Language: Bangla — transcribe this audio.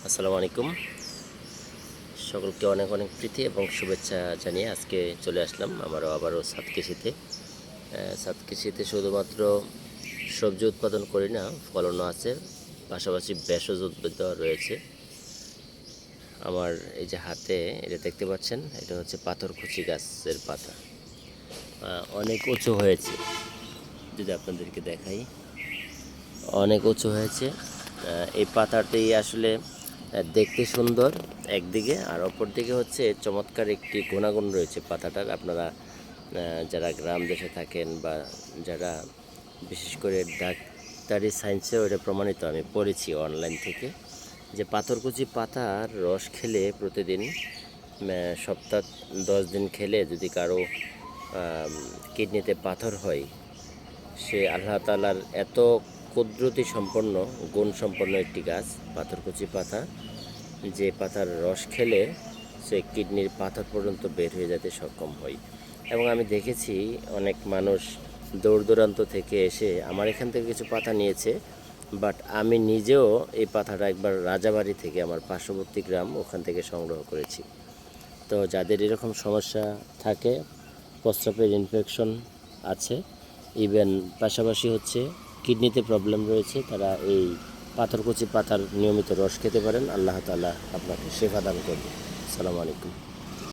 আসসালামু আলাইকুম। সকলকে অনেক অনেক প্রীতি এবং শুভেচ্ছা জানিয়ে আজকে চলে আসলাম আবারও ছাদ কৃষিতে। ছাদ কৃষিতে শুধুমাত্র সবজি উৎপাদন করি না, ফলনও আছে, পাশাপাশি ভেষজ উদ্ভিদ রয়েছে। আমার এই যে হাতে এটা দেখতে পাচ্ছেন, এটা হচ্ছে পাথরকুচি গাছের পাতা, অনেক উঁচু হয়েছে। যদি আপনাদেরকে দেখাই, অনেক উঁচু হয়েছে। এই পাতাটি আসলে দেখতে সুন্দর একদিকে, আর অপর দিকে হচ্ছে চমৎকার একটি গুণাগুণ রয়েছে পাতাটার। আপনারা যারা গ্রাম দেশে থাকেন বা যারা বিশেষ করে ডাক্তারি সায়েন্সেও এটা প্রমাণিত, আমি পড়েছি অনলাইন থেকে, যে পাথরকুচি পাতার রস খেলে প্রতিদিন সপ্তাহ 10 দিন খেলে যদি কারো কিডনিতে পাথর হয়, সে আল্লাহ তাআলার এত কুদরতি সম্পন্ন গুণ সম্পন্ন একটি গাছ পাথরকুচি পাতা, যে পাতার রস খেলে সে কিডনির পাথর পর্যন্ত বের হয়ে যেতে সক্ষম হয়। এবং আমি দেখেছি অনেক মানুষ দূর দূরান্ত থেকে এসে আমার এখান থেকে কিছু পাতা নিয়েছে, বাট আমি নিজেও এই পাতাটা একবার রাজাবাড়ি থেকে, আমার পার্শ্ববর্তী গ্রাম, ওখান থেকে সংগ্রহ করেছি। তো যাদের এরকম সমস্যা থাকে, প্রস্রাবের ইনফেকশন আছে, ইভেন পাশাপাশি হচ্ছে কিডনিতে প্রবলেম রয়েছে, তারা এই পাথরকুচি পাতার নিয়মিত রস খেতে পারেন। আল্লাহ তাআলা আপনাকে শেফা দান করবে। আসসালামু আলাইকুম।